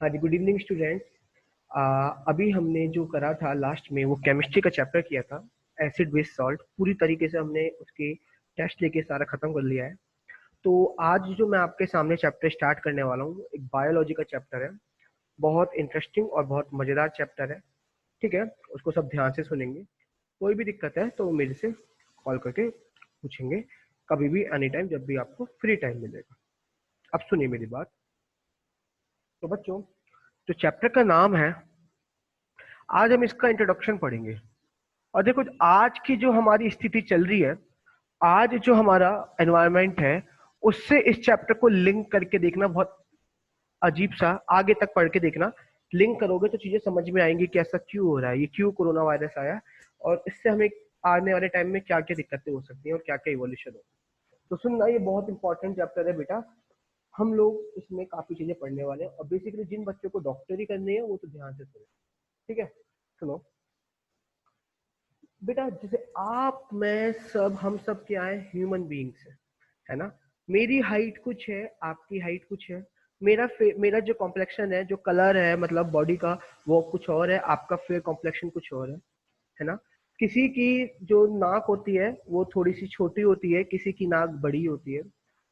हाँ जी, good evening students. अभी हमने जो करा था लास्ट में वो केमिस्ट्री का चैप्टर किया था, एसिड बेस सॉल्ट। पूरी तरीके से हमने उसके टेस्ट लेके सारा खत्म कर लिया है। तो आज जो मैं आपके सामने चैप्टर स्टार्ट करने वाला हूँ, एक बायोलॉजी का चैप्टर है। बहुत इंटरेस्टिंग और बहुत मजेदार चैप्टर है। ठीक है, उसको सब ध्यान से सुनेंगे। कोई भी दिक्कत है तो मेरे से कॉल करके पूछेंगे, कभी भी, एनी टाइम, जब भी आपको फ्री टाइम मिलेगा। अब सुनिए मेरी बात। तो बच्चों, जो चैप्टर का नाम है, आज हम इसका इंट्रोडक्शन पढ़ेंगे। और देखो, आज की जो हमारी स्थिति चल रही है, आज जो हमारा एनवायरनमेंट है, उससे इस चैप्टर को लिंक करके देखना बहुत अजीब सा। आगे तक पढ़ के देखना, लिंक करोगे तो चीजें समझ में आएंगी कि ऐसा क्यों हो रहा है, ये क्यों कोरोना वायरस आया, और इससे हमें आने वाले टाइम में क्या क्या दिक्कतें हो सकती हैं और क्या क्या इवोल्यूशन हो। तो सुनना, ये बहुत इंपॉर्टेंट चैप्टर है बेटा। हम लोग इसमें काफी चीजें पढ़ने वाले हैं, और बेसिकली जिन बच्चों को डॉक्टरी करनी है वो तो ध्यान से सुनो। ठीक है, सुनो बेटा। जैसे आप, मैं, सब, हम सब क्या है, ह्यूमन बीइंग्स है ना। मेरी हाइट कुछ है, आपकी हाइट कुछ है। मेरा जो कॉम्प्लेक्शन है, जो कलर है मतलब बॉडी का, वो कुछ और है। आपका फेयर कॉम्प्लेक्शन कुछ और है ना। किसी की जो नाक होती है वो थोड़ी सी छोटी होती है, किसी की नाक बड़ी होती है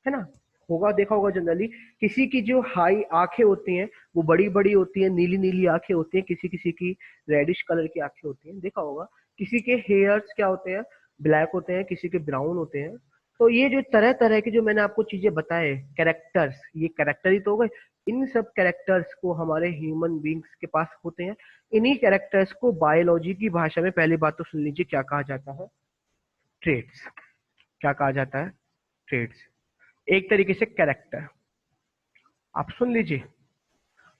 ना। होगा, देखा होगा जनरली। किसी की जो हाई आंखें होती हैं वो बड़ी बड़ी होती हैं, नीली नीली आंखें होती हैं। किसी किसी की रेडिश कलर की आंखें होती हैं, देखा होगा। किसी के हेयर्स क्या होते हैं, ब्लैक होते हैं, किसी के ब्राउन होते हैं। तो ये जो तरह तरह की जो मैंने आपको चीजें बताए, कैरेक्टर्स, ये कैरेक्टर ही तो हो गए। इन सब कैरेक्टर्स को हमारे ह्यूमन बींग्स के पास होते हैं। इन्हीं कैरेक्टर्स को बायोलॉजी की भाषा में, पहली बात तो सुन लीजिए, क्या कहा जाता है? ट्रेड्स। क्या कहा जाता है? ट्रेड्स। एक तरीके से कैरेक्टर। आप सुन लीजिए,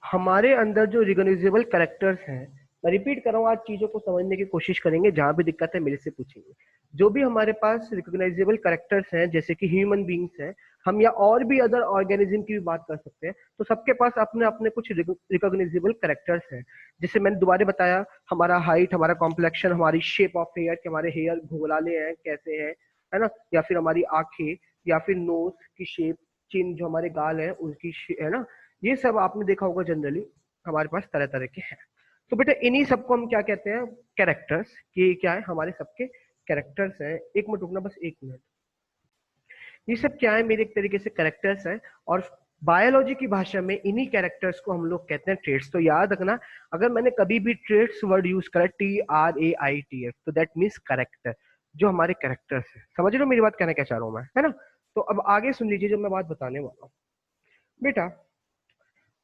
हमारे अंदर जो रिकॉग्नाइजेबल कैरेक्टर्स हैं, मैं रिपीट कर रहा हूँ, आज चीजों को समझने की कोशिश करेंगे, जहां भी दिक्कत है मेरे से पूछेंगे। जो भी हमारे पास रिकॉग्नाइजेबल कैरेक्टर्स हैं, जैसे कि ह्यूमन बींग्स हैं, हम या और भी अदर ऑर्गेनिज्म की भी बात कर सकते हैं, तो सबके पास अपने अपने कुछ रिकॉग्नाइजेबल कैरेक्टर्स हैं। जैसे मैंने दोबारा बताया, हमारा हाइट, हमारा कॉम्प्लेक्शन, हमारी शेप ऑफ हेयर, कि हमारे हेयर घोलाले हैं, कैसे हैं, है ना। या फिर हमारी आंखें, या फिर नोज की शेप, चिन, जो हमारे गाल है उनकी है ना। ये सब आपने देखा होगा, जनरली हमारे पास तरह तरह के हैं। तो बेटा, इन्हीं सबको हम क्या कहते हैं? कैरेक्टर्स। ये क्या है? हमारे सबके कैरेक्टर्स हैं। एक मिनट रुकना, बस एक मिनट। ये सब क्या है? मेरे एक तरीके से कैरेक्टर्स हैं। और बायोलॉजी की भाषा में इन्हीं कैरेक्टर्स को हम लोग कहते हैं ट्रेड्स। तो याद रखना, अगर मैंने कभी भी ट्रेड्स वर्ड यूज करा, TRAITS, तो दैट मीन्स कैरेक्टर। जो हमारे कैरेक्टर्स है, समझ रहे हो मेरी बात, कहना क्या चाह रहा हूं मैं, है ना। तो अब आगे सुन लीजिए जो मैं बात बताने वाला हूँ बेटा।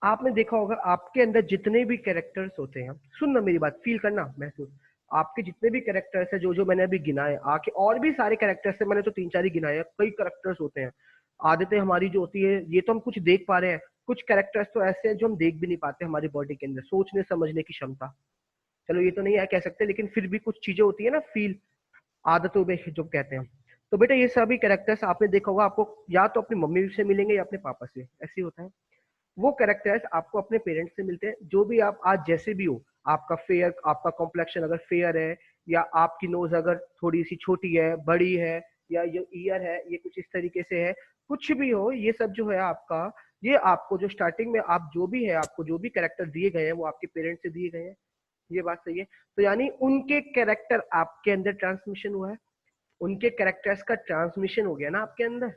आपने देखा होगा, आपके अंदर जितने भी कैरेक्टर्स होते हैं, सुनना मेरी बात, फील करना, महसूस। आपके जितने भी कैरेक्टर्स हैं, जो जो मैंने अभी गिनाए, आके और भी सारे कैरेक्टर्स हैं, मैंने तो तीन चार ही गिनाए हैं, कई कैरेक्टर्स होते हैं। आदतें हमारी जो होती है, ये तो हम कुछ देख पा रहे हैं। कुछ कैरेक्टर्स तो ऐसे हैं जो हम देख भी नहीं पाते, हमारी बॉडी के अंदर सोचने समझने की क्षमता। चलो ये तो नहीं है कह सकते, लेकिन फिर भी कुछ चीजें होती है ना, फील, आदतों में जो कहते हैं। तो बेटा, ये सभी कैरेक्टर्स आपने देखा होगा, आपको या तो अपनी मम्मी से मिलेंगे या अपने पापा से, ऐसे ही होता है। वो कैरेक्टर्स आपको अपने पेरेंट्स से मिलते हैं। जो भी आप आज जैसे भी हो, आपका फेयर, आपका कॉम्प्लेक्शन अगर फेयर है, या आपकी नोज अगर थोड़ी सी छोटी है, बड़ी है, या ये ईयर है, ये कुछ इस तरीके से है, कुछ भी हो, ये सब जो है आपका, ये आपको जो स्टार्टिंग में आप जो भी है, आपको जो भी कैरेक्टर दिए गए हैं, वो आपके पेरेंट्स से दिए गए हैं। ये बात सही है। तो यानी उनके कैरेक्टर आपके अंदर ट्रांसमिशन हुआ है। उनके कैरेक्टर्स का ट्रांसमिशन हो गया ना आपके अंदर।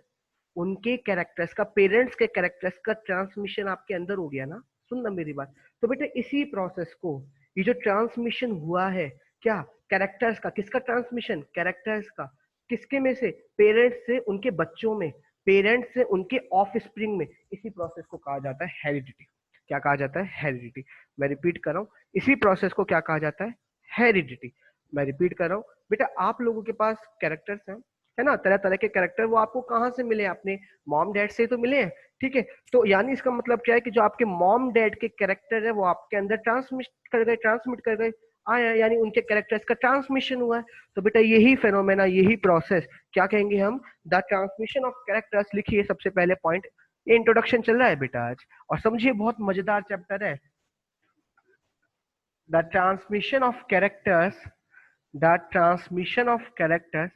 उनके कैरेक्टर्स का, पेरेंट्स के कैरेक्टर्स का ट्रांसमिशन आपके अंदर हो गया ना। सुनना मेरी बात। तो बेटा, इसी प्रोसेस को, ये जो ट्रांसमिशन हुआ है, क्या, कैरेक्टर्स का, किसका ट्रांसमिशन? कैरेक्टर्स का। किसके में से? पेरेंट्स से उनके बच्चों में, पेरेंट्स से उनके ऑफ स्प्रिंग में। इसी प्रोसेस को कहा जाता है हेरिडिटी। क्या कहा जाता है? हेरिडिटी। मैं रिपीट कर रहा हूँ, इसी प्रोसेस को क्या कहा जाता है? हेरिडिटी। मैं रिपीट कर रहा हूँ बेटा, आप लोगों के पास कैरेक्टर्स हैं, है ना, तरह तरह के कैरेक्टर। वो आपको कहाँ से मिले? अपने मॉम डैड से तो मिले हैं। ठीक है, तो यानी इसका मतलब क्या है कि जो आपके मॉम डैड के कैरेक्टर है, वो आपके अंदर ट्रांसमिट कर गए, आया, यानी उनके कैरेक्टर्स का ट्रांसमिशन हुआ है। तो बेटा, यही फेनोमेना, यही प्रोसेस क्या कहेंगे हम? The transmission of characters. लिखिए सबसे पहले पॉइंट, ये इंट्रोडक्शन चल रहा है बेटा आज, और समझिए बहुत मजेदार चैप्टर है। The transmission of characters, the transmission of characters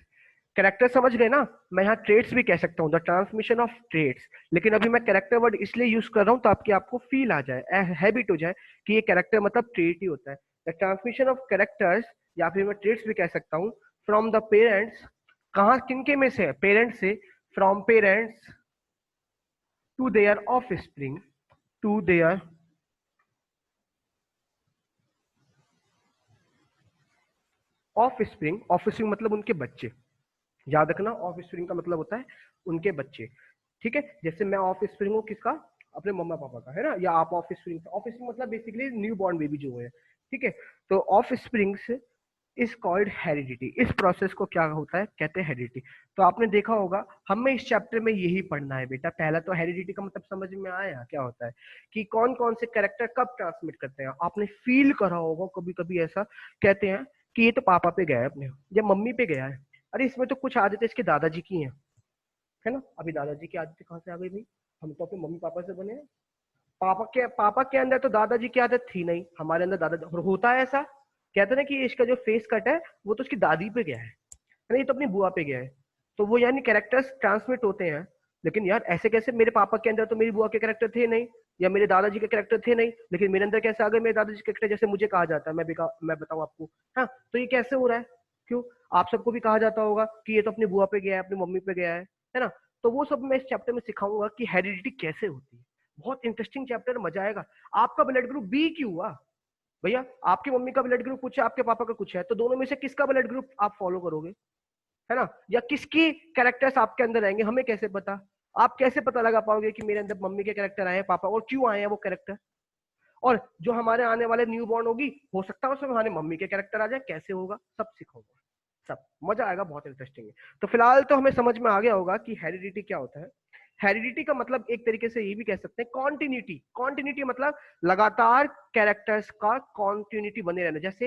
character समझ गए ना, मैं यहाँ ट्रेड्स भी कह सकता हूँ, द ट्रांसमिशन ऑफ ट्रेड्स, लेकिन अभी मैं कैरेक्टर वर्ड इसलिए यूज कर रहा हूँ ताकि आपको फील आ जाए, हैबिट हो जाए कि ये कैरेक्टर मतलब ट्रेड ही होता है। द ट्रांसमिशन ऑफ कैरेक्टर्स, या फिर मैं ट्रेड्स भी कह सकता हूँ, फ्रॉम द पेरेंट्स, कहाँ किनके में से, पेरेंट्स से, from parents to their offspring, to their offspring, offspring मतलब उनके बच्चे, याद रखना ऑफ स्प्रिंग का मतलब होता है उनके बच्चे, ठीक है। जैसे मैं ऑफ स्प्रिंग हूँ किसका, अपने मम्मा पापा का, है ना, या आप ऑफ स्प्रिंग, ऑफ स्प्रिंग मतलब बेसिकली न्यू बॉर्न बेबी जो है, ठीक है। तो of springs is called heredity, इस प्रोसेस को क्या होता है, कहते हैं हेरिडिटी। तो आपने देखा होगा हमें इस चैप्टर में यही पढ़ना है बेटा, पहला तो हेरिडिटी का मतलब समझ में आया क्या होता है, कि कौन कौन से कैरेक्टर कब ट्रांसमिट करते हैं। आपने फील करा होगा कभी कभी ऐसा, कहते हैं कि ये तो पापा पे गया है अपने, या मम्मी पे गया है, अरे इसमें तो कुछ आदतें इसके दादाजी की हैं, है ना। अभी दादाजी की आदतें कहाँ से आ गई भाई, हम तो अपने मम्मी पापा से बने हैं। पापा के अंदर तो दादाजी की आदत थी नहीं, हमारे अंदर दादाजी, और होता है ऐसा, कहते हैं ना कि इसका जो फेस कट है वो तो उसकी दादी पे गया है ना, ये तो अपनी बुआ पे गया है। तो वो यानी कैरेक्टर्स ट्रांसमिट होते हैं, लेकिन यार ऐसे कैसे, मेरे पापा के अंदर तो मेरी बुआ के कैरेक्टर थे नहीं, या मेरे दादाजी के कैरेक्टर थे नहीं, लेकिन मेरे अंदर कैसे आ गए मेरे दादाजी के कैरेक्टर, जैसे मुझे कहा जाता है, मैं बताऊं आपको, हाँ तो ये कैसे हो रहा है, क्यों, आप सबको भी कहा जाता होगा कि ये तो अपनी बुआ पे गया है, अपनी मम्मी पे गया है ना। तो वो सब मैं इस चैप्टर में सिखाऊंगा कि हेरिडिटी कैसे होती है, बहुत इंटरेस्टिंग चैप्टर, मजा आएगा। आपका ब्लड ग्रुप बी क्यों हुआ भैया, आपकी मम्मी का ब्लड ग्रुप कुछ है, आपके पापा का कुछ है, तो दोनों में से किसका ब्लड ग्रुप आप फॉलो करोगे, है ना, या किसकी कैरेक्टर्स आपके अंदर आएंगे, हमें कैसे पता, आप कैसे पता लगा पाओगे कि मेरे अंदर मम्मी के कैरेक्टर आए हैं, पापा, और क्यों आए हैं वो कैरेक्टर, और जो हमारे आने वाले न्यू बॉर्न होगी, हो सकता है उसमें हमारे मम्मी के कैरेक्टर आ जाए, कैसे होगा, सब सिखाऊंगा, सब मजा आएगा, बहुत इंटरेस्टिंग है। तो फिलहाल तो हमें समझ में आ गया होगा कि हेरिडिटी क्या होता है। हेरिडिटी का मतलब एक तरीके से ये भी कह सकते हैं कॉन्टिन्यूटी, कॉन्टिन्यूटी मतलब लगातार कैरेक्टर्स का कॉन्टिन्यूटी बने रहना। जैसे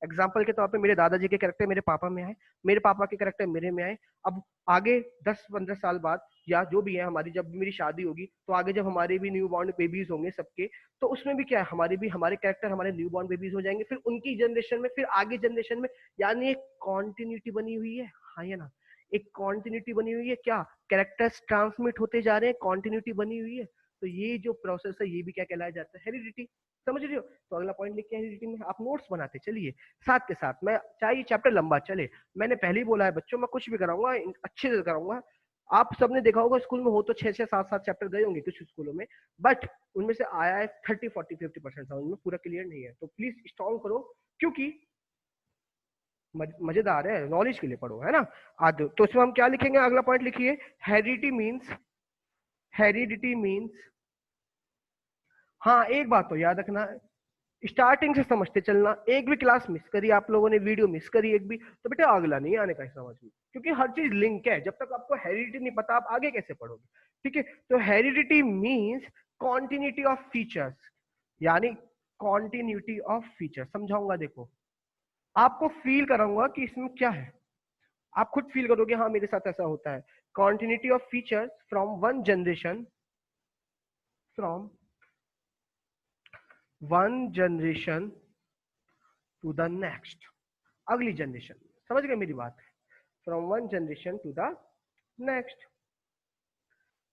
एग्जाम्पल के तौर पे मेरे दादाजी के कैरेक्टर मेरे पापा में आए, मेरे पापा के कैरेक्टर मेरे में आए, अब आगे 10-15 साल बाद या जो भी है, हमारी जब मेरी शादी होगी, तो आगे जब हमारे भी न्यू बॉर्न बेबीज होंगे सबके, तो उसमें भी क्या है, हमारे भी हमारे कैरेक्टर हमारे न्यू बॉर्न बेबीज हो जाएंगे, फिर उनकी जनरेशन में, फिर आगे जनरेशन में, यानी एक कॉन्टिन्यूटी बनी हुई है, हाँ या ना, एक कॉन्टिन्यूटी बनी हुई है, क्या कैरेक्टर्स ट्रांसमिट होते जा रहे हैं, कॉन्टिन्यूटी बनी हुई है। तो ये जो प्रोसेस है ये भी क्या कहलाया जाता है, हेरिडिटी, समझ रहे हो। तो अगला पॉइंट लिख के हेरिडिटी में आप नोट्स बनाते चलिए साथ के साथ, मैं चाहे ये चैप्टर लंबा चले, मैंने पहले ही बोला है बच्चों, मैं कुछ भी कराऊंगा अच्छे से कराऊंगा। आप सबने देखा होगा स्कूल में हो तो 6-6 7-7 चैप्टर गए होंगे कुछ स्कूलों में, बट उनमें से आया है 30-40-50% समझ में, पूरा क्लियर नहीं है, तो प्लीज स्ट्रॉन्ग करो, क्योंकि मजेदार है, नॉलेज के लिए पढ़ो, है ना। आद तो इसमें हम क्या लिखेंगे, अगला पॉइंट लिखिए, हेरिडिटी मींस, हेरिडिटी मींस, हाँ एक बात तो याद रखना, स्टार्टिंग से समझते चलना, एक भी क्लास मिस करी आप लोगों ने, वीडियो मिस करी एक भी, तो बेटा अगला नहीं आने का है समझ में, क्योंकि हर चीज लिंक है, जब तक आपको हेरिडिटी नहीं पता आप आगे कैसे पढ़ोगे, ठीक है। तो heredity means continuity of features, यानी कॉन्टिन्यूटी ऑफ फीचर समझाऊंगा, देखो आपको फील कराऊंगा कि इसमें क्या है, आप खुद फील करोगे हाँ मेरे साथ ऐसा होता है। Continuity of features from one generation, from one generation to the next, अगली जनरेशन, समझ गए मेरी बात, from one generation to the next,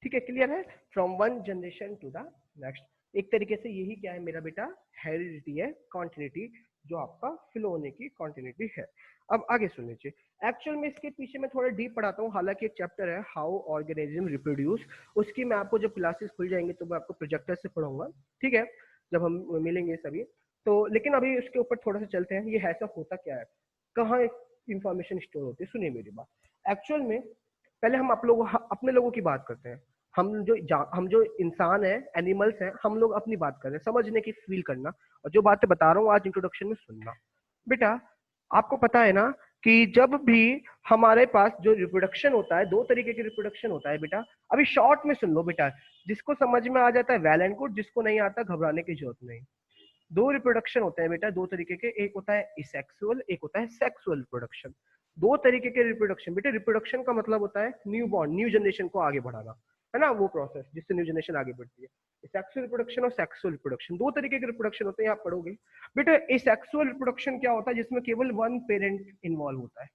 ठीक है, क्लियर है, from one generation to the next, एक तरीके से यही क्या है मेरा बेटा, हेरिडिटी है, कॉन्टिन्यूटी, जो आपका फ्लो होने की कॉन्टिन्यूटी है। अब आगे सुन लीजिए, एक्चुअल में इसके पीछे मैं थोड़ा डीप पढ़ाता हूँ, हालांकि एक चैप्टर है हाउ ऑर्गेनिज्म रिप्रोड्यूस, उसकी मैं आपको जब क्लासेस खुल जाएंगे तो मैं आपको प्रोजेक्टर से पढ़ाऊंगा, ठीक है, जब हम मिलेंगे सभी। तो लेकिन अभी उसके ऊपर थोड़ा सा चलते हैं, ये ऐसा होता क्या है, कहाँ इंफॉर्मेशन स्टोर होती है, सुनिए मेरी बात। एक्चुअल में पहले हम आप लोग अपने लोगों की बात करते हैं, हम जो इंसान है, एनिमल्स हैं, हम लोग अपनी बात कर रहे हैं, समझने की, फील करना, और जो बातें बता रहा हूँ आज इंट्रोडक्शन में सुनना। बेटा आपको पता है ना कि जब भी हमारे पास जो रिप्रोडक्शन होता है, दो तरीके के रिप्रोडक्शन होता है बेटा, अभी शॉर्ट में सुन लो बेटा, जिसको समझ में आ जाता है वेल एंड गुड, जिसको नहीं आता घबराने की जरूरत नहीं। दो रिप्रोडक्शन होते हैं बेटा, दो तरीके के, एक होता है इसेक्सुअल, एक होता है सेक्सुअल रिप्रोडक्शन। दो तरीके के रिप्रोडक्शन बेटा, रिप्रोडक्शन का मतलब होता है न्यू बॉर्न, न्यू जनरेशन को आगे बढ़ाना, है ना, वो प्रोसेस जिससे न्यू जनरेशन आगे बढ़ती है। सेक्सुअल रिप्रोडक्शन और सेक्सुअल रिप्रोडक्शन, दो तरीके के रिप्रोडक्शन होते हैं, आप पढ़ोगे बेटा। सेक्सुअल रिप्रोडक्शन क्या होता है, जिसमें केवल वन पेरेंट इन्वॉल्व होता है,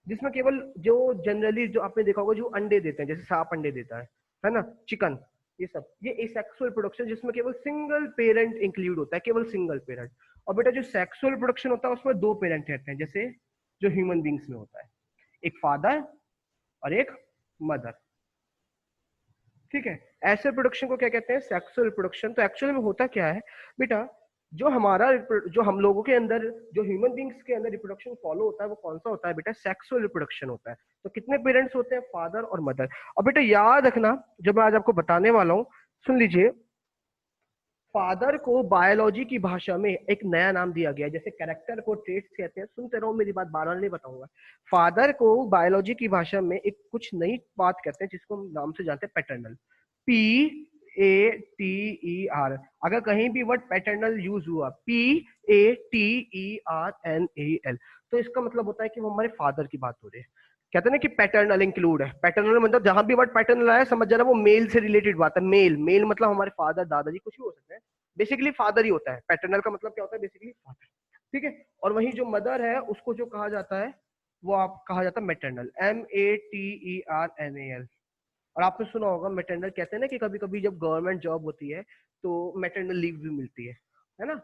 जिसमें केवल जो जनरली जो आपने देखा होगा जो अंडे देते हैं, जैसे सांप अंडे देता है ना, चिकन, ये सब, ये एसेक्सुअल प्रोडक्शन जिसमें केवल सिंगल पेरेंट इंक्लूड होता है, केवल सिंगल पेरेंट। और बेटा जो सेक्सुअल प्रोडक्शन होता है उसमें दो पेरेंट रहते हैं, जैसे जो ह्यूमन बींग्स में होता है, एक फादर और एक मदर। ठीक है, ऐसे प्रोडक्शन को क्या कहते हैं, सेक्सुअल प्रोडक्शन। तो एक्चुअली में होता क्या है बेटा, जो हमारा जो हम लोगों के अंदर, जो ह्यूमन बींग्स के अंदर रिप्रोडक्शन फॉलो होता है वो कौन सा होता है बेटा, सेक्सुअल रिप्रोडक्शन होता है। तो कितने पेरेंट्स होते हैं, फादर और मदर। और बेटा याद रखना, जो मैं आज आपको बताने वाला हूँ, सुन लीजिए, फादर को बायोलॉजी की भाषा में एक नया नाम दिया गया है, जैसे कैरेक्टर को ट्रेट्स कहते हैं, सुनते रहो मेरी बात, बार बार नहीं बताऊंगा। फादर को बायोलॉजी की भाषा में एक कुछ नई बात कहते हैं जिसको हम नाम से जानते हैं पैटर्नल, PATER। अगर कहीं भी वर्ड पैटर्नल यूज हुआ, PATERNAL, तो इसका मतलब होता है कि वो हमारे फादर की बात हो रही है। कहते हैं ना कि पैटर्नल इंक्लूड है, पैटर्नल मतलब जहां भी वर्ड पैटर्नल आया समझ जाना वो मेल से रिलेटेड बात है। मेल मेल मतलब हमारे फादर, दादाजी, कुछ भी हो सकता है, बेसिकली फादर ही होता है। पैटर्नल का मतलब क्या होता है, बेसिकली फादर। ठीक है, और वही जो मदर है उसको जो कहा जाता है वो आप कहा जाता है मैटरनल, MATERNAL। और आपने सुना होगा मैटरनल, कहते हैं ना कि कभी कभी जब गवर्नमेंट जॉब होती है तो मैटरनल लीव भी मिलती है ना।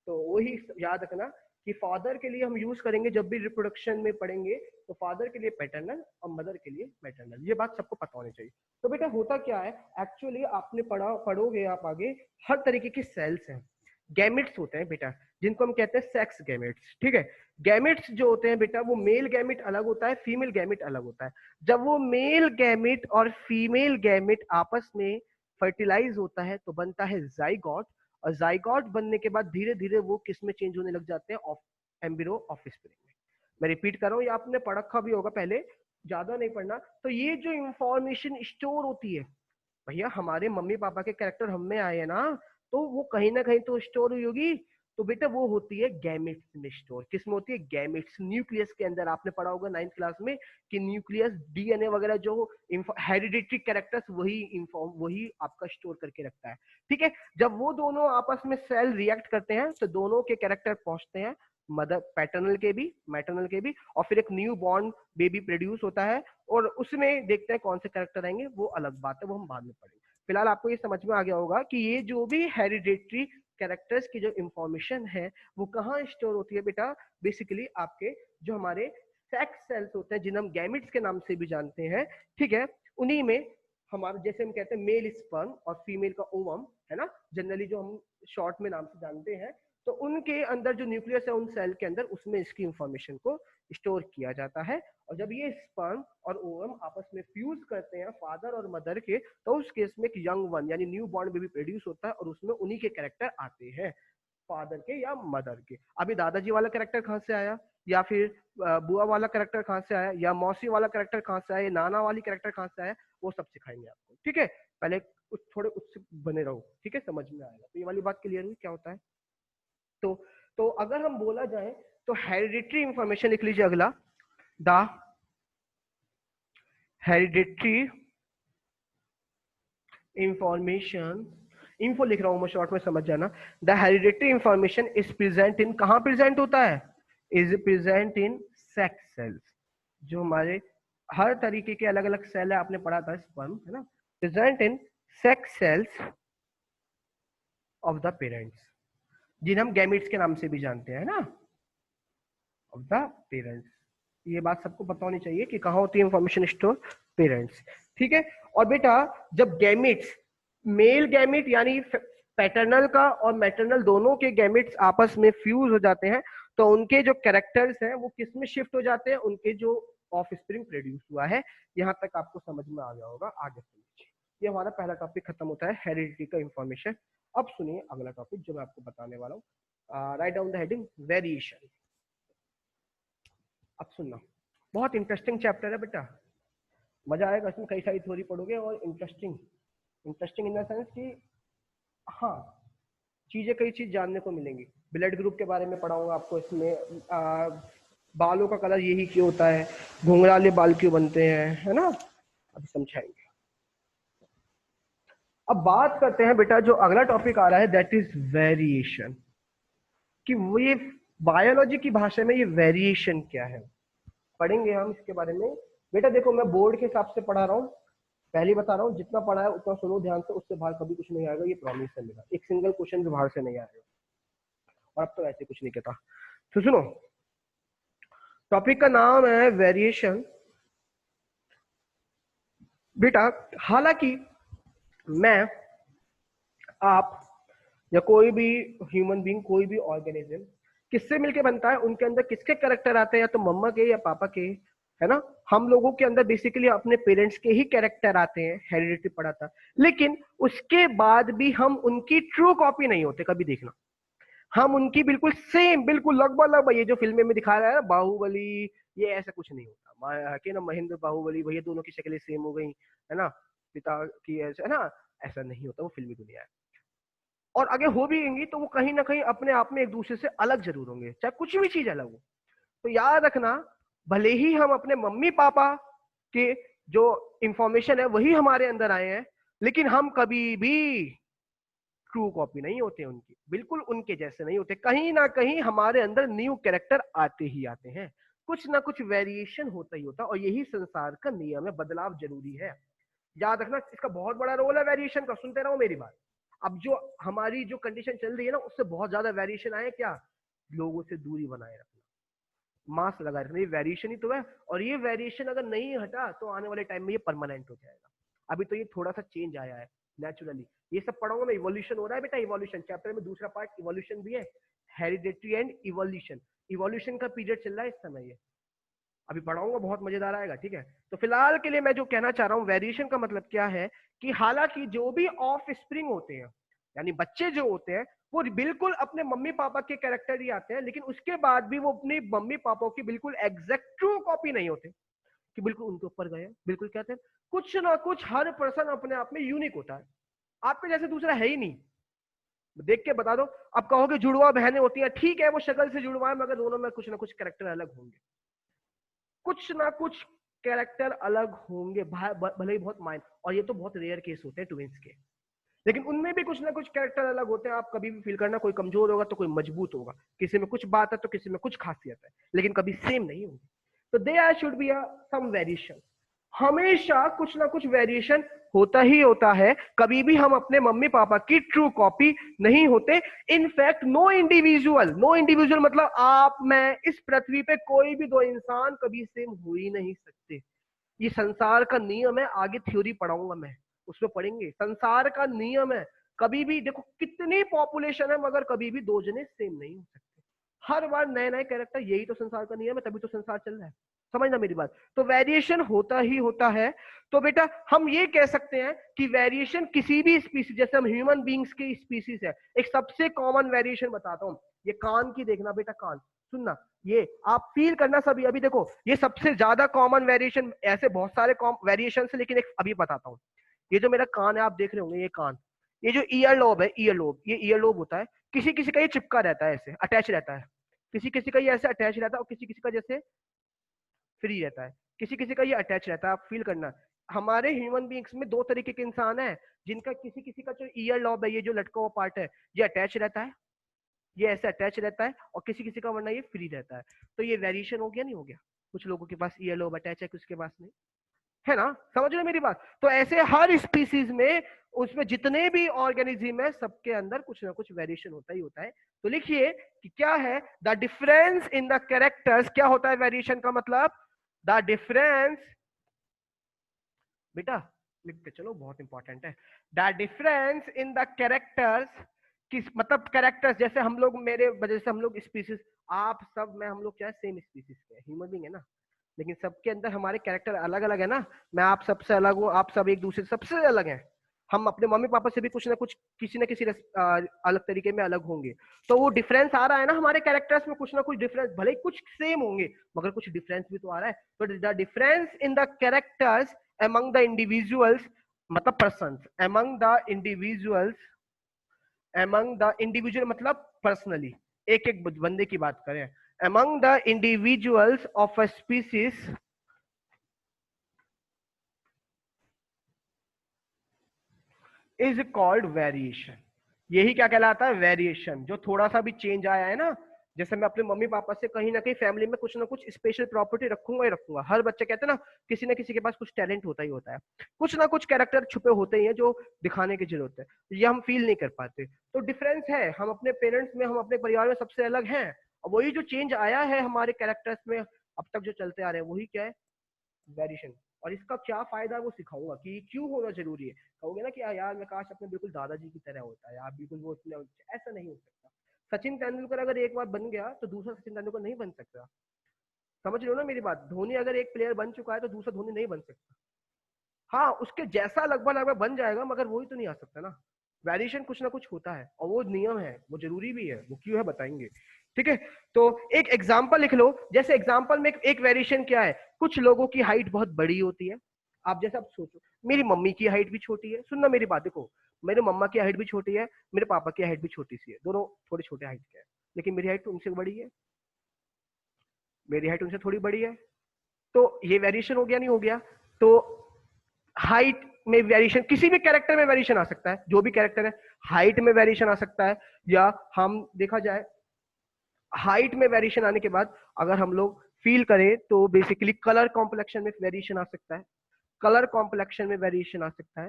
तो वही याद रखना कि फादर के लिए हम यूज करेंगे जब भी रिप्रोडक्शन में पढ़ेंगे, तो फादर के लिए पैटर्नल और मदर के लिए मैटरनल, ये बात सबको पता होनी चाहिए। तो बेटा होता क्या है, एक्चुअली आपने पढ़ोगे आप आगे, हर तरीके के सेल्स हैं, गैमेट्स होते हैं बेटा, जिनको हम कहते हैं सेक्स गैमेट्स। ठीक है, गैमेट्स जो होते हैं बेटा, वो मेल गैमेट अलग होता है, फीमेल गैमेट अलग होता है। जब वो मेल गैमेट और फीमेल गैमेट आपस में फर्टिलाइज होता है तो बनता है जाइगोट, और जाइगोट बनने के बाद धीरे धीरे वो किस में चेंज होने लग जाते हैं, एम्ब्रियो ऑफस्प्रिंग में। मैं रिपीट कर रहा हूँ, ये आपने पढ़ा भी होगा पहले, ज्यादा नहीं पढ़ना। तो ये जो इंफॉर्मेशन स्टोर होती है भैया, हमारे मम्मी पापा के कैरेक्टर हम में आए हैं ना, तो वो कहीं ना कहीं तो स्टोर हुई होगी। तो बेटा वो होती है गैमेट्स में स्टोर, किस में होती है, गैमेट्स, न्यूक्लियस के अंदर। आपने पढ़ा होगा 9th क्लास में कि न्यूक्लियस, डीएनए वगैरह जो हेरिडिटरी कैरेक्टर्स वही आपका स्टोर करके रखता है। ठीक है, जब वो दोनों आपस में सेल रिएक्ट करते हैं तो दोनों के कैरेक्टर पहुंचते हैं मदर, पैटर्नल के भी मैटरनल के भी, और फिर एक न्यू बॉर्न बेबी प्रोड्यूस होता है, और उसमें देखते हैं कौन से कैरेक्टर आएंगे, वो अलग बात है, वो हम बाद में पढ़ेंगे। फिलहाल आपको ये समझ में आ गया होगा कि ये जो भी हेरिडेटरी कैरेक्टर्स की जो इंफॉर्मेशन है वो कहाँ स्टोर होती है बेटा, बेसिकली आपके जो हमारे सेक्स सेल्स होते हैं, जिन्हें हम गैमिट्स के नाम से भी जानते हैं। ठीक है, उन्हीं में हमारा, जैसे हम कहते हैं मेल स्पर्म और फीमेल का ओवम, है ना, जनरली जो हम शॉर्ट में नाम से जानते हैं, तो उनके अंदर जो न्यूक्लियस है उन सेल के अंदर, उसमें इसकी इंफॉर्मेशन को स्टोर किया जाता है। और जब ये स्पर्म और ओवम आपस में फ्यूज करते हैं फादर और मदर के, तो उस केस में एक यंग वन यानी न्यू बॉर्न बेबी प्रोड्यूस होता है, और उसमें उन्हीं के कैरेक्टर आते हैं, फादर के या मदर के। अभी दादाजी वाला कैरेक्टर कहाँ से आया, या फिर बुआ वाला कैरेक्टर कहाँ से आया, या मौसी वाला कैरेक्टर कहाँ से आया, नाना वाली कैरेक्टर कहाँ से आया, वो सब सिखाएंगे आपको। ठीक है, पहले थोड़े उत्सुक बने रहो, ठीक है, समझ में आएगा। तो ये वाली बात क्लियर हुई क्या होता है। तो तो अगर हम बोला जाए तो हेरिडिटरी इंफॉर्मेशन लिख लीजिए अगला, द हेरिडिटरी इंफॉर्मेशन, इन्फो लिख रहा हूं मैं शॉर्ट में, समझ जाना। The hereditary information is present in, कहां प्रेजेंट होता है, is present in sex cells, जो हमारे हर तरीके के अलग अलग सेल है, आपने पढ़ा था स्पर्म, है ना, present in sex cells of the parents, जिन्हें हम गैमिट्स के नाम से भी जानते हैं ना, ऑफ द पेरेंट्स। ये बात सबको पता होनी चाहिए कि कहाँ होती है इंफॉर्मेशन स्टोर, पेरेंट्स। ठीक है, और बेटा जब गैमिट्स, मेल गैमिट यानी पैटर्नल का और मैटरनल दोनों के गैमिट्स आपस में फ्यूज हो जाते हैं, तो उनके जो कैरेक्टर्स हैं वो किस में शिफ्ट हो जाते हैं, उनके जो ऑफ स्प्रिंग प्रोड्यूस हुआ है। यहां तक आपको समझ में आ गया होगा, आगे समझिए। ये हमारा पहला टॉपिक खत्म होता है, हेरिडिटी का इंफॉर्मेशन। अब सुनिए अगला टॉपिक जो मैं आपको बताने वाला हूँ, write down the heading, variation. अब सुनना, बहुत इंटरेस्टिंग चैप्टर है बेटा, मजा आएगा इसमें, कई सारी थ्योरी पढ़ोगे, और interesting, interesting in the sense कि हाँ, चीजें कई चीज जानने को मिलेंगी। ब्लड ग्रुप के बारे में पढ़ाऊंगा आपको इसमें, बालों का कलर यही क्यों होता है, घुंघराले बाल क्यों बनते हैं, है ना, अभी समझाएंगे। अब बात करते हैं बेटा, जो अगला टॉपिक आ रहा है दैट इज वेरिएशन, कि वो ये बायोलॉजी की भाषा में ये वेरिएशन क्या है। पढ़ेंगे हम इसके बारे में। बेटा देखो मैं बोर्ड के हिसाब से पढ़ा रहा हूँ, पहले बता रहा हूँ, जितना पढ़ा है उतना सुनो ध्यान से, उससे बाहर कभी कुछ नहीं आएगा, ये प्रॉमिस है मेरा, एक सिंगल क्वेश्चन भी बाहर से नहीं आएगा। और अब तो ऐसे कुछ नहीं कहता। तो सुनो, टॉपिक का नाम है वेरिएशन। बेटा हालांकि मैं, आप, या कोई भी ह्यूमन बीइंग, कोई भी ऑर्गेनिज्म किससे मिलके बनता है, उनके अंदर किसके कैरेक्टर आते हैं, या तो मम्मा के या पापा के, है ना। हम लोगों के अंदर बेसिकली अपने पेरेंट्स के ही कैरेक्टर आते हैं, हेरिडिटी पड़ा था। लेकिन उसके बाद भी हम उनकी ट्रू कॉपी नहीं होते, कभी देखना। हम उनकी बिल्कुल सेम, बिल्कुल लगभग लगभग, ये जो फिल्म में दिखा रहा है ना बाहुबली, ये ऐसा कुछ नहीं होता कि ना महेंद्र बाहुबली भैया दोनों की शक्लें सेम हो गई, है ना, पिता की ऐसे, है ना, ऐसा नहीं होता, वो फिल्मी दुनिया है। और अगर हो भी होंगी तो वो कहीं ना कहीं अपने आप में एक दूसरे से अलग जरूर होंगे, चाहे कुछ भी चीज अलग हो। तो याद रखना, भले ही हम अपने मम्मी पापा के जो इंफॉर्मेशन है वही हमारे अंदर आए हैं, लेकिन हम कभी भी ट्रू कॉपी नहीं होते उनकी, बिल्कुल उनके जैसे नहीं होते। कहीं ना कहीं हमारे अंदर न्यू कैरेक्टर आते ही आते हैं, कुछ ना कुछ वेरिएशन होता ही होता, और यही संसार का नियम है, बदलाव जरूरी है। याद रखना, इसका बहुत बड़ा रोल है वेरिएशन का, सुनते रहो मेरी बात। अब जो हमारी जो कंडीशन चल रही है ना, उससे बहुत ज्यादा वेरिएशन आए, क्या, लोगों से दूरी बनाए रखना, मास्क लगाए रखना, ये वेरिएशन ही तो है। और ये वेरिएशन अगर नहीं हटा तो आने वाले टाइम में ये परमानेंट हो जाएगा। अभी तो ये थोड़ा सा चेंज आया है नेचुरली, ये सब पढ़ाऊंगा मैं, इवोल्यूशन हो रहा है बेटा, इवोल्यूशन चैप्टर में दूसरा पार्ट इवोल्यूशन भी है, हेरिडिटरी एंड इवोल्यूशन, इवोल्यूशन का पीरियड चल रहा है इस समय, ये अभी पढ़ाऊंगा, बहुत मजेदार आएगा, ठीक है। तो फिलहाल के लिए मैं जो कहना चाह रहा हूँ, वेरिएशन का मतलब क्या है, कि हालांकि जो भी ऑफ स्प्रिंग होते हैं, यानी बच्चे जो होते हैं, वो बिल्कुल अपने मम्मी पापा के कैरेक्टर ही आते हैं, लेकिन उसके बाद भी वो अपनी मम्मी पापा की बिल्कुल एग्जैक्ट ट्रू कॉपी नहीं होते, कि बिल्कुल उनके ऊपर गए, बिल्कुल कहते हैं, कुछ ना कुछ हर पर्सन अपने आप में यूनिक होता है, आपके जैसे दूसरा है ही नहीं। देख के बता दो, अब कहोगे जुड़वा बहनें होती हैं, ठीक है वो शक्ल से जुड़वा है, मगर दोनों में कुछ ना कुछ कैरेक्टर अलग होंगे, कुछ ना कुछ कैरेक्टर अलग होंगे, भले ही बहुत माइनर, और ये तो बहुत रेयर केस होते हैं ट्विंस के, लेकिन उनमें भी कुछ ना कुछ कैरेक्टर अलग होते हैं। आप कभी भी फील करना, कोई कमजोर होगा तो कोई मजबूत होगा, किसी में कुछ बात है तो किसी में कुछ खासियत है, लेकिन कभी सेम नहीं होगी। तो there should be some variation, हमेशा कुछ ना कुछ वेरिएशन होता ही होता है, कभी भी हम अपने मम्मी पापा की ट्रू कॉपी नहीं होते। इनफैक्ट नो इंडिविजुअल मतलब आप, मैं, इस पृथ्वी पे कोई भी दो इंसान कभी सेम हो ही नहीं सकते, ये संसार का नियम है। आगे थ्योरी पढ़ाऊंगा मैं, उसमें पढ़ेंगे, संसार का नियम है। कभी भी देखो कितनी पॉपुलेशन है, मगर कभी भी दो जने सेम नहीं हो सकते, हर बार नए नए कैरेक्टर, यही तो संसार का नियम है, तभी तो संसार चल रहा है, समझना मेरी बात। तो वेरिएशन होता ही होता है। तो बेटा हम ये कह सकते हैं कि वेरिएशन किसी भी स्पीसीज, जैसे हम ह्यूमन बींग्स की स्पीसीज है, एक सबसे कॉमन वेरिएशन बताता हूं, ये कान की देखना बेटा, कान सुनना, ये आप फील करना सभी। अभी देखो ये सबसे ज्यादा कॉमन वेरिएशन, ऐसे बहुत सारे वेरिएशन है, लेकिन एक अभी बताता हूँ। ये जो मेरा कान है आप देख रहे होंगे, ये कान, ये जो ईयर लोब है, ईयर लोब, ये ईयर लोब होता है, किसी किसी का ये चिपका रहता है, ऐसे अटैच रहता है, किसी किसी का ये ऐसे अटैच रहता है, और किसी किसी का जैसे फ्री रहता है, किसी किसी का ये अटैच रहता है। आप फील करना, हमारे ह्यूमन बींग्स में दो तरीके के इंसान हैं, जिनका किसी किसी का जो ईयर लॉब है, ये जो लटका हुआ पार्ट है, ये अटैच रहता है, ये ऐसे अटैच रहता है, और किसी किसी का वरना ये फ्री रहता है। तो ये वेरिएशन हो गया नहीं हो गया, कुछ लोगों के पास ईयर लोब अटैच है, कुछ के पास नहीं, है ना, समझ रहे मेरी बात। तो ऐसे हर स्पीसीज में, उसमें जितने भी ऑर्गेनिज्म है, सबके अंदर कुछ ना कुछ वेरिएशन होता ही होता है। तो लिखिए कि क्या है the difference in the characters, क्या होता है वेरिएशन का मतलब, द डिफरेंस, बेटा लिखते चलो बहुत इंपॉर्टेंट है, the difference in the characters, किस मतलब कैरेक्टर्स, जैसे हम लोग, मेरे वजह से हम लोग स्पीसीज, आप सब, मैं, हम लोग क्या है, सेम स्पीसीज के ह्यूमन बीइंग है ना, लेकिन सबके अंदर हमारे कैरेक्टर अलग अलग है ना। मैं आप सबसे अलग हूँ, आप सब एक दूसरे से सबसे अलग हैं। हम अपने मम्मी पापा से भी कुछ ना कुछ, किसी न किसी अलग तरीके में अलग होंगे। तो वो डिफरेंस आ रहा है ना हमारे कैरेक्टर्स में, कुछ ना कुछ डिफरेंस, भले ही कुछ सेम होंगे मगर कुछ डिफरेंस भी तो आ रहा है। तो the difference in the characters among the individuals, मतलब persons, among the individual मतलब personally, एक एक बंदे की बात करें, among the individuals of a species is called variation। यही क्या कहलाता है, वेरिएशन। जो थोड़ा सा भी चेंज आया है ना, जैसे मैं अपने मम्मी पापा से कहीं ना कहीं फैमिली में कुछ ना कुछ स्पेशल प्रॉपर्टी रखूंगा ही रखूंगा। हर बच्चा कहते हैं ना, किसी ना किसी के पास कुछ टैलेंट होता ही होता है, कुछ ना कुछ कैरेक्टर छुपे होते ही हैं जो दिखाने की जरूरत है, ये हम फील नहीं कर पाते। तो डिफरेंस है, हम अपने पेरेंट्स में, हम अपने परिवार में सबसे अलग हैं, और वही जो चेंज आया है हमारे कैरेक्टर्स में अब तक जो चलते आ रहे हैं, वही क्या है, वेरिएशन। और इसका क्या फायदा है वो सिखाऊंगा कि क्यों होना जरूरी है। कहोगे ना कि यार मैं काश अपने बिल्कुल दादाजी की तरह होता है, यार बिल्कुल वो इतने, ऐसा नहीं हो सकता। सचिन तेंदुलकर अगर एक बार बन गया तो दूसरा सचिन तेंदुलकर नहीं बन सकता। समझ रहे हो ना मेरी बात? धोनी अगर एक प्लेयर बन चुका है तो दूसरा धोनी नहीं बन सकता। हाँ, उसके जैसा लगभग लगभग बन जाएगा, मगर वही तो नहीं आ सकता ना। वेरिएशन कुछ ना कुछ होता है, और वो नियम है, वो जरूरी भी है, वो क्यों है बताएंगे। ठीक है, तो एक एग्जांपल लिख लो। जैसे एग्जांपल में एक वेरिएशन क्या है, कुछ लोगों की हाइट बहुत बड़ी होती है। आप जैसे आप सोचो, मेरी मम्मी की हाइट भी छोटी है, सुनना मेरी बात, देखो मेरे मम्मा की हाइट भी छोटी है, मेरे पापा की हाइट भी छोटी सी है, दोनों थोड़े छोटे हाइट के हैं, लेकिन मेरी हाइट उनसे बड़ी है, मेरी हाइट उनसे थोड़ी बड़ी है। तो ये वेरिएशन हो गया नहीं हो गया? तो हाइट में वेरिएशन, किसी भी कैरेक्टर में वेरिएशन आ सकता है, जो भी कैरेक्टर है, हाइट में वेरिएशन आ सकता है, या हम देखा जाए हाइट में वेरिएशन आने के बाद अगर हम लोग फील करें तो बेसिकली कलर कॉम्प्लेक्शन में वेरिएशन आ सकता है, कलर कॉम्प्लेक्शन में वेरिएशन आ सकता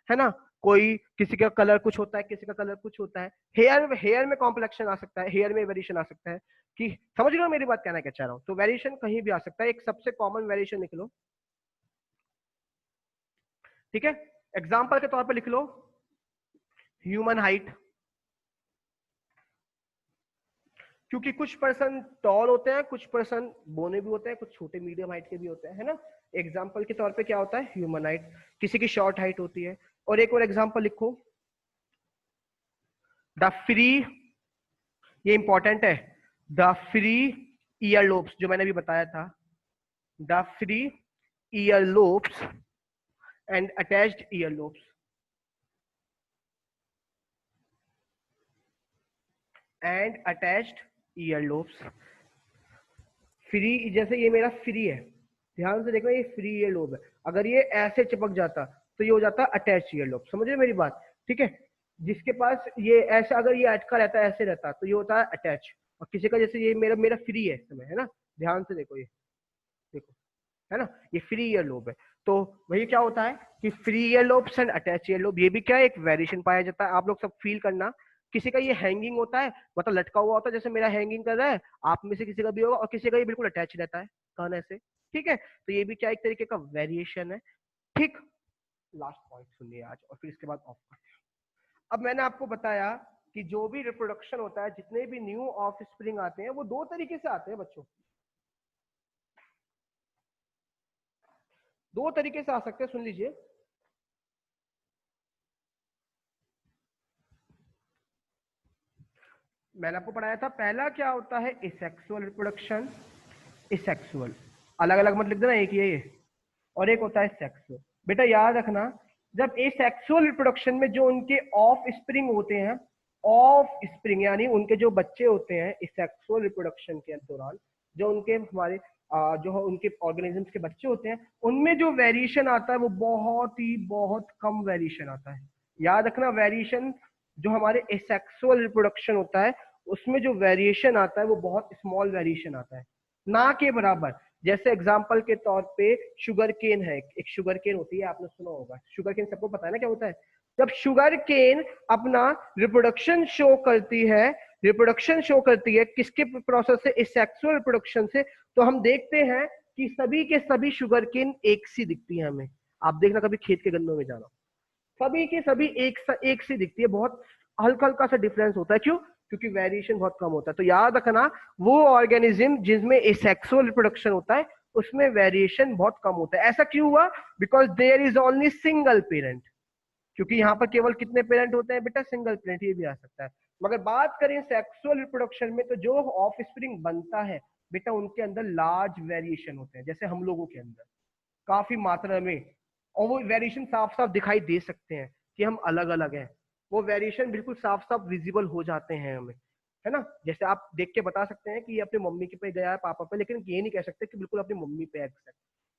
है ना। कोई किसी का कलर कुछ होता है, किसी का कलर कुछ होता है। हेयर हेयर में कॉम्प्लेक्शन आ सकता है, हेयर में वेरिएशन आ सकता है। कि समझ रहे हो मेरी बात, कहना क्या चाह रहा हूं? तो वेरिएशन कहीं भी आ सकता है, एक सबसे कॉमन वेरिएशन लिख लो, ठीक है। एग्जाम्पल के तौर पर लिख लो, ह्यूमन हाइट, क्योंकि कुछ पर्सन टॉल होते हैं, कुछ पर्सन बोने भी होते हैं, कुछ छोटे मीडियम हाइट के भी होते हैं, है ना। एग्जाम्पल के तौर पे क्या होता है, ह्यूमन हाइट, किसी की शॉर्ट हाइट होती है। और एक और एग्जाम्पल लिखो, द फ्री, ये इंपॉर्टेंट है, द फ्री ईयर लोब्स, जो मैंने अभी बताया था, the free year lobes and attached year lobes, and attached year lobes. Free, जैसे ये मेरा फ्री है, ध्यान से देखो, ये फ्री ईयर लोब है, अगर ये ऐसे चिपक जाता तो ये हो जाता अटैच ईयर लोब। समझ रहे मेरी बात? ठीक है, जिसके पास ये ऐसा, अगर ये अटका रहता है, ऐसे रहता, तो ये होता है अटैच। और किसी का जैसे ये मेरा मेरा फ्री है समय, है ना, ध्यान से देखो, ये देखो, है ना, ये फ्री ईयर लोब है। तो वही क्या होता है कि free year lobes and attach ear lobe, ये भी क्या है, एक वेरिएशन पाया जाता है। आप लोग सब फील करना, किसी का ये हैंगिंग होता है, मतलब लटका हुआ होता है, जैसे मेरा हैंगिंग कर रहा है, आप में से किसी का भी होगा, और किसी का ये बिल्कुल अटैच रहता है कान ऐसे। ठीक है, तो ये भी क्या एक तरीके का वेरिएशन है। ठीक, लास्ट पॉइंट सुनिए आज, और फिर इसके बाद ऑफ करते हैं। अब मैंने आपको बताया कि जो भी रिप्रोडक्शन होता है, जितने भी न्यू ऑफ स्प्रिंग आते हैं, वो दो तरीके से आते हैं बच्चों, दो तरीके से आ सकते हैं, सुन लीजिए। मैंने आपको पढ़ाया था, पहला क्या होता है, एसेक्सुअल रिप्रोडक्शन, एसेक्सुअल, अलग अलग मत लिख देना, एक ये, और एक होता है सेक्सुअल। बेटा याद रखना, जब एसेक्सुअल रिप्रोडक्शन में जो उनके ऑफ स्प्रिंग होते हैं, ऑफ स्प्रिंग यानी उनके जो बच्चे होते हैं एसेक्सुअल रिप्रोडक्शन के दौरान, जो उनके हमारे जो उनके ऑर्गेनिजम्स के बच्चे होते हैं, उनमें जो वेरिएशन आता है वो बहुत ही बहुत कम वेरिएशन आता है। याद रखना, वेरिएशन जो हमारे एसेक्सुअल रिप्रोडक्शन होता है, उसमें जो वेरिएशन आता है वो बहुत स्मॉल वेरिएशन आता है, ना के बराबर। जैसे एग्जाम्पल के तौर पे शुगर केन है, एक शुगर केन होती है, आपने सुना होगा, शुगर केन सबको पता है ना क्या होता है। जब शुगर केन अपना रिप्रोडक्शन शो करती है, रिप्रोडक्शन शो करती है किसके प्रोसेस से, सेक्सुअल रिप्रोडक्शन से, तो हम देखते हैं कि सभी के सभी शुगर केन एक सी दिखती है हमें। आप देखना कभी खेत के गन्नों में जाना, सभी के सभी एक सी दिखती है, बहुत हल्का हल्का सा डिफरेंस होता है, क्यों? क्योंकि वेरिएशन बहुत कम होता है। तो याद रखना, वो ऑर्गेनिज्म जिसमें एसेक्सुअल रिप्रोडक्शन होता है, उसमें वेरिएशन बहुत कम होता है। ऐसा क्यों हुआ? Because there is only single parent, क्योंकि यहाँ पर केवल कितने पेरेंट होते हैं बेटा, सिंगल पेरेंट, ये भी आ सकता है। मगर बात करें सेक्सुअल रिप्रोडक्शन में, तो जो ऑफ स्प्रिंग बनता है बेटा, उनके अंदर लार्ज वेरिएशन होते हैं, जैसे हम लोगों के अंदर काफी मात्रा में। और वो वेरिएशन साफ साफ दिखाई दे सकते हैं कि हम अलग अलग हैं, वो वेरिएशन बिल्कुल साफ साफ विजिबल हो जाते हैं हमें, है ना। जैसे आप देख के बता सकते हैं कि ये अपनी मम्मी के पे गया है, पापा पे, लेकिन ये नहीं कह सकते कि बिल्कुल अपनी मम्मी पे एग्जैक्ट।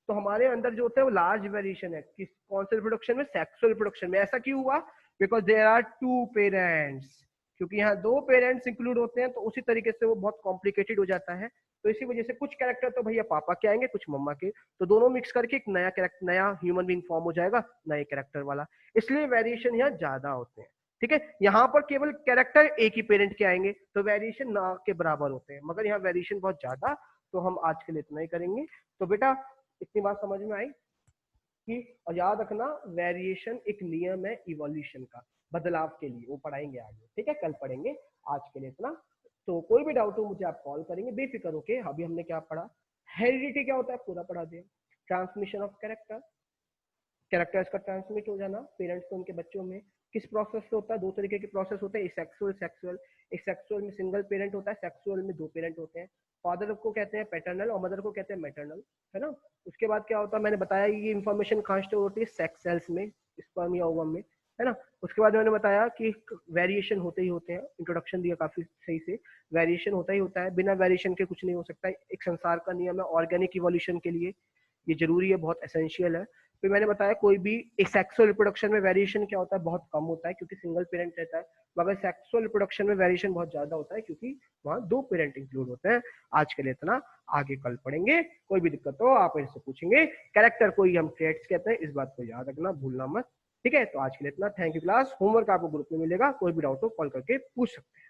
तो हमारे अंदर जो होता है वो लार्ज वेरिएशन है, किस कौन से रिप्रोडक्शन में, सेक्सुअल रिप्रोडक्शन में। ऐसा क्यों हुआ? Because there are two parents, क्योंकि यहाँ दो पेरेंट्स इंक्लूड होते हैं तो उसी तरीके से वो बहुत कॉम्प्लिकेटेड हो जाता है। तो इसी वजह से कुछ कैरेक्टर तो भैया पापा के आएंगे, कुछ मम्मा के, तो दोनों मिक्स करके एक नया कैरेक्टर, नया ह्यूमन बीइंग फॉर्म हो जाएगा, नए कैरेक्टर वाला। इसलिए वेरिएशन यहाँ ज्यादा होते हैं। ठीक है, यहाँ पर केवल कैरेक्टर एक ही पेरेंट के आएंगे तो वेरिएशन ना के बराबर होते हैं, मगर यहाँ वेरिएशन बहुत ज्यादा। तो हम आज के लिए इतना ही करेंगे। तो बेटा इतनी बात समझ में आई कि, और याद रखना वेरिएशन एक नियम है इवोल्यूशन का, बदलाव के लिए, वो पढ़ाएंगे आगे। ठीक है, कल पढ़ेंगे। आज के लिए इतना। तो कोई भी डाउट हो मुझे आप कॉल करेंगे, बेफिक्र होके। अभी हमने क्या पढ़ा, हेरिडिटी क्या होता है पूरा पढ़ा दिया, ट्रांसमिशन ऑफ कैरेक्टर, कैरेक्टर्स का ट्रांसमिट हो जाना पेरेंट्स को उनके बच्चों में, किस प्रोसेस से होता है, दो तरीके के प्रोसेस होते हैं, सेक्सुअल सेक्सुअल। एक सेक्सुअल में सिंगल पेरेंट होता है, सेक्सुअल में दो पेरेंट होते हैं। फादर को कहते हैं पैटर्नल और मदर को कहते हैं मैटरनल, है ना। उसके बाद क्या होता है, मैंने बताया ये इन्फॉर्मेशन कहाँ स्टोर होती है, सेक्स सेल्स में, स्पर्म या ओवम में, है ना। उसके बाद मैंने बताया कि वेरिएशन होते ही होते हैं, इंट्रोडक्शन दिया काफी सही से, वेरिएशन होता ही होता है, बिना वेरिएशन के कुछ नहीं हो सकता, एक संसार का नियम है ऑर्गेनिक इवोल्यूशन के लिए, ये जरूरी है, बहुत एसेंशियल है। फिर मैंने बताया कोई भी एक सेक्सुअल रिप्रोडक्शन में वेरिएशन क्या होता है, बहुत कम होता है क्योंकि सिंगल पेरेंट रहता है, मगर सेक्सुअल रिप्रोडक्शन में वेरिएशन बहुत ज्यादा होता है क्योंकि वहां दो पेरेंट इंक्लूड होते हैं। आज के लिए इतना, आगे कल पढ़ेंगे। कोई भी दिक्कत हो आप इनसे पूछेंगे। कैरेक्टर को ही हम ट्रेट्स कहते हैं, इस बात को याद रखना, भूलना मत। ठीक है, तो आज के लिए इतना, थैंक यू क्लास। होमवर्क आपको ग्रुप में मिलेगा, कोई भी डाउट हो कॉल करके पूछ सकते हैं।